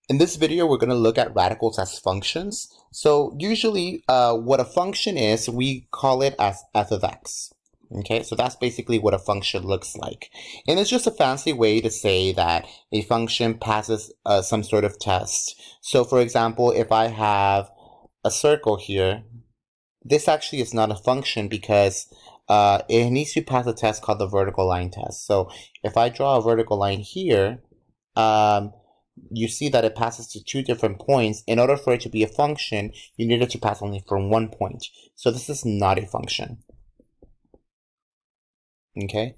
In this video, we're going to look at radicals as functions. So usually what a function is, we call it as f of x. Okay, so that's basically what a function looks like. And it's just a fancy way to say that a function passes some sort of test. So for example, if I have a circle here, this actually is not a function because it needs to pass a test called the vertical line test. So if I draw a vertical line here, you see that it passes to two different points. In order for it to be a function, you need it to pass only from one point. So this is not a function. Okay?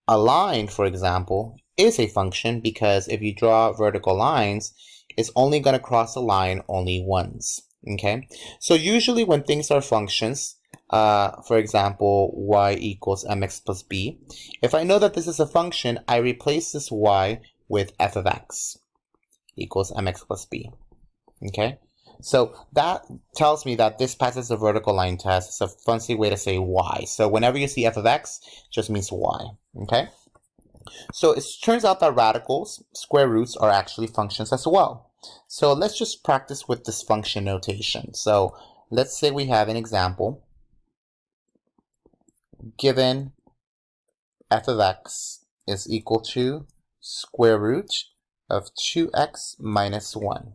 A line, for example, is a function because if you draw vertical lines, it's only going to cross a line only once. Okay? So usually when things are functions, for example, y equals mx plus b, if I know that this is a function, I replace this y with f of x equals mx plus b. Okay, so that tells me that this passes the vertical line test. It's a fancy way to say y. So whenever you see f of x, it just means y. Okay, so it turns out that radicals, square roots, are actually functions as well. So let's just practice with this function notation. So let's say we have an example. Given f of x is equal to square root of 2x minus 1.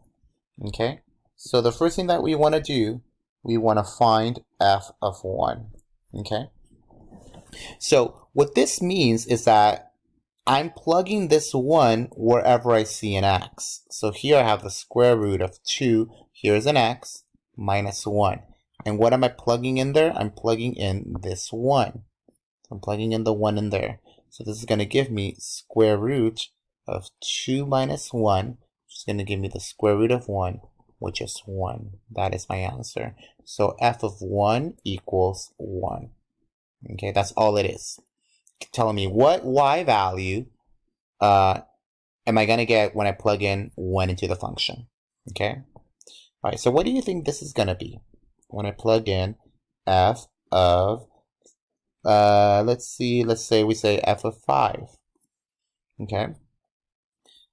Okay, so the first thing that we want to do, we want to find f of 1. Okay, so what this means is that I'm plugging this 1 wherever I see an x. So here I have the square root of 2, here's an x, minus 1. And what am I plugging in there? I'm plugging in this 1. I'm plugging in the 1 in there. So this is going to give me square root of 2 minus 1, which is going to give me the square root of 1, which is 1. That is my answer. So f of 1 equals 1. Okay, that's all it is. Telling me what y value am I going to get when I plug in 1 into the function. Okay? All right, so what do you think this is going to be when I plug in f of let's say we say f of 5. Okay,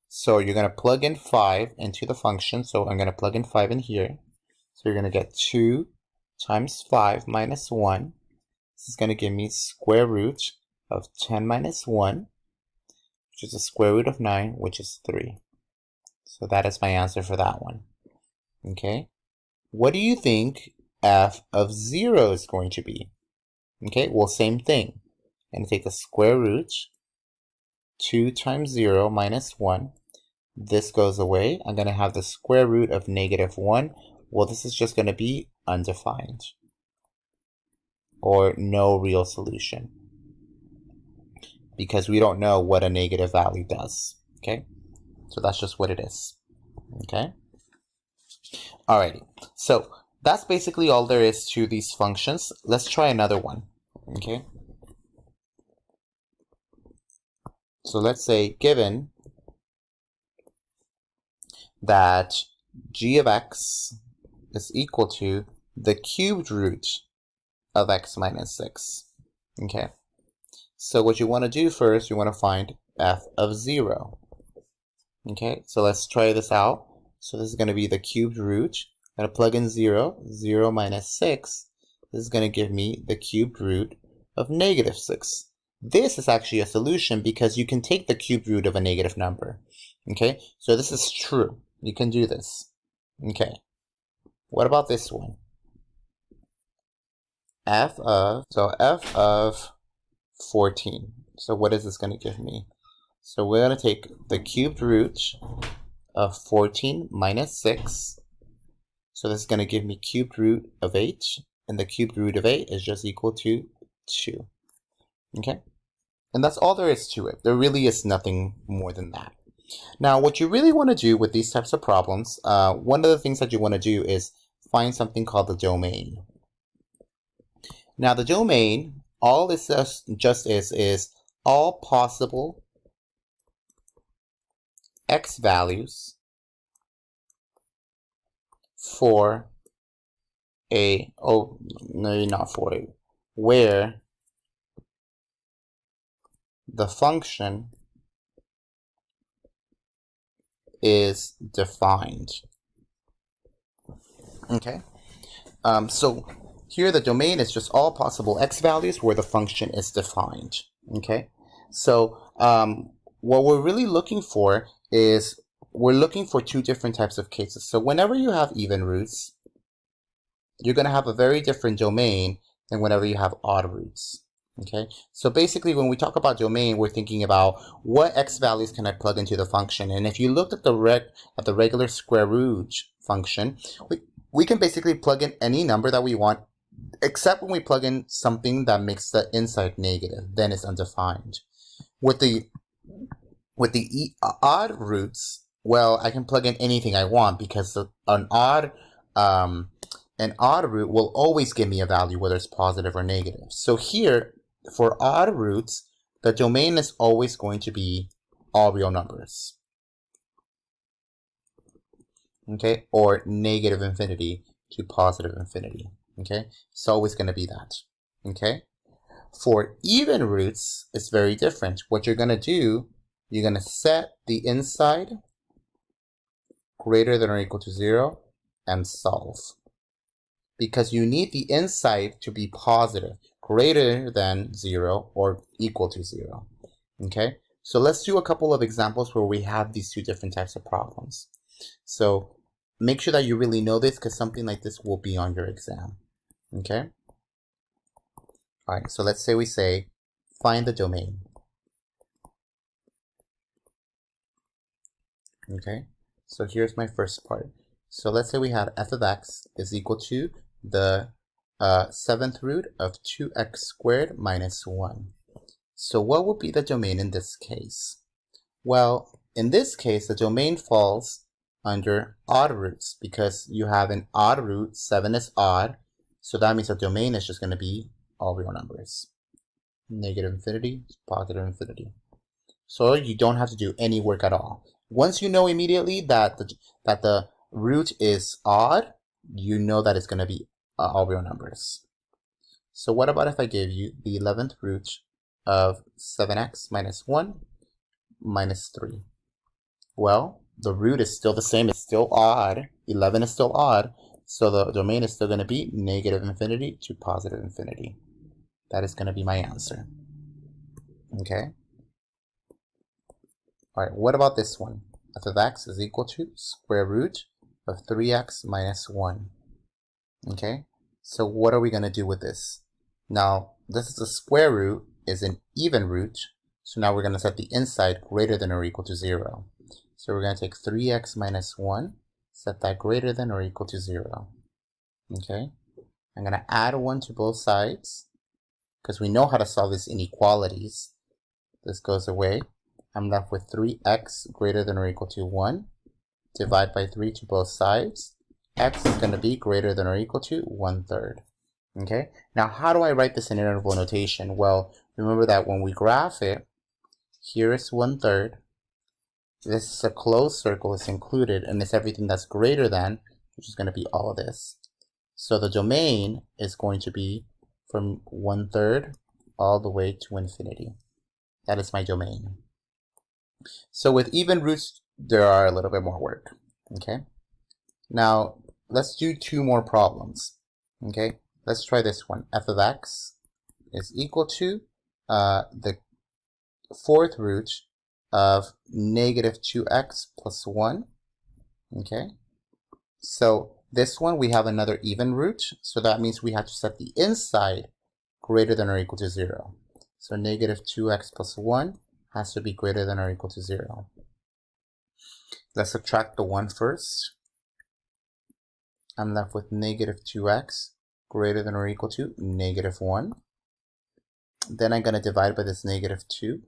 so you're going to plug in 5 into the function. So I'm going to plug in 5 in here. So you're going to get 2 times 5 minus 1. This is going to give me square root of 10 minus 1, which is the square root of 9, which is 3. So that is my answer for that one. Okay, what do you think f of 0 is going to be? Okay, well, same thing. I'm going to take the square root, 2 times 0 minus 1. This goes away. I'm going to have the square root of negative 1. Well, this is just going to be undefined, or no real solution, because we don't know what a negative value does. Okay, so that's just what it is. Okay, alrighty, so that's basically all there is to these functions. Let's try another one. Okay, so let's say given that g of x is equal to the cubed root of x minus 6. Okay, so what you want to do first, you want to find f of 0. Okay, so let's try this out. So this is going to be the cubed root. I'm going to plug in 0. 0 minus 6. This is going to give me the cubed root of negative 6. This is actually a solution because you can take the cubed root of a negative number. Okay, so this is true. You can do this. Okay, what about this one? f of 14. So what is this going to give me? So we're going to take the cubed root of 14 minus 6. So this is going to give me cubed root of 8. And the cubed root of 8 is just equal to 2. Okay? And that's all there is to it. There really is nothing more than that. Now, what you really want to do with these types of problems, one of the things that you want to do is find something called the domain. Now, the domain, all this just is all possible x values for a, oh, no, not for a, where the function is defined. Okay, so here the domain is just all possible x values where the function is defined. Okay, so what we're really looking for is we're looking for two different types of cases. So whenever you have even roots, you're going to have a very different domain than whenever you have odd roots. Okay, so basically when we talk about domain, we're thinking about what x values can I plug into the function. And if you look at the regular square root function, we can basically plug in any number that we want, except when we plug in something that makes the inside negative, then it's undefined. With the odd roots, well, I can plug in anything I want because an odd root will always give me a value, whether it's positive or negative. So here, for odd roots, the domain is always going to be all real numbers. Okay, or negative infinity to positive infinity. Okay, it's always going to be that. Okay, for even roots, it's very different. What you're going to do, you're going to set the inside greater than or equal to 0 and solve. Because you need the inside to be positive, greater than 0 or equal to 0. Okay, so let's do a couple of examples where we have these two different types of problems. So make sure that you really know this because something like this will be on your exam. Okay, all right, so let's say we say find the domain. Okay, so here's my first part. So let's say we have f of x is equal to the 7th root of 2x squared minus 1. So what would be the domain in this case? Well, in this case, the domain falls under odd roots because you have an odd root, 7 is odd, so that means the domain is just going to be all real numbers. Negative infinity, positive infinity. So you don't have to do any work at all. Once you know immediately that the root is odd, you know that it's going to be all real numbers. So what about if I give you the 11th root of 7x minus 1 minus 3? Well, the root is still the same. It's still odd. 11 is still odd. So the domain is still going to be negative infinity to positive infinity. That is going to be my answer. Okay. All right, what about this one? f of x is equal to square root of 3x minus 1. Okay, so what are we going to do with this? Now, this is a square root, is an even root, so now we're going to set the inside greater than or equal to 0. So we're going to take 3x minus 1, set that greater than or equal to 0. Okay, I'm going to add 1 to both sides, because we know how to solve these inequalities. This goes away. I'm left with 3x greater than or equal to 1. Divide by 3 to both sides. X is going to be greater than or equal to 1/3. Okay, now how do I write this in interval notation? Well, remember that when we graph it, here is 1/3. This is a closed circle, it's included, and it's everything that's greater than, which is going to be all of this. So the domain is going to be from 1/3 all the way to infinity. That is my domain. So with even roots, there are a little bit more work. Okay, now let's do two more problems. Okay, let's try this one. F of x is equal to the 4th root of negative 2x plus 1. Okay, so this one we have another even root, so that means we have to set the inside greater than or equal to 0. So negative 2x plus 1 has to be greater than or equal to 0. Let's subtract the 1 first. I'm left with negative 2x greater than or equal to negative 1. Then I'm going to divide by this negative 2.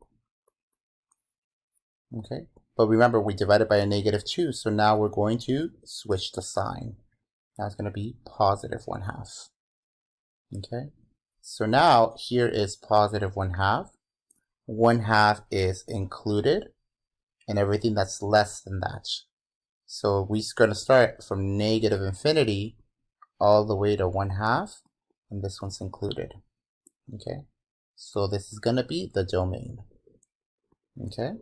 Okay, but remember we divided by a negative 2, so now we're going to switch the sign. Now it's going to be positive 1/2. Okay, so now here is positive 1/2. 1/2 is included, and everything that's less than that. So we're going to start from negative infinity all the way to 1/2, and this one's included. Okay, so this is going to be the domain. Okay,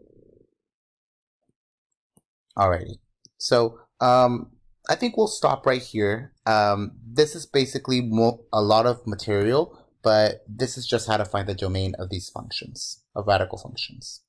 Alrighty. So I think we'll stop right here. This is basically a lot of material, but this is just how to find the domain of these functions, of radical functions.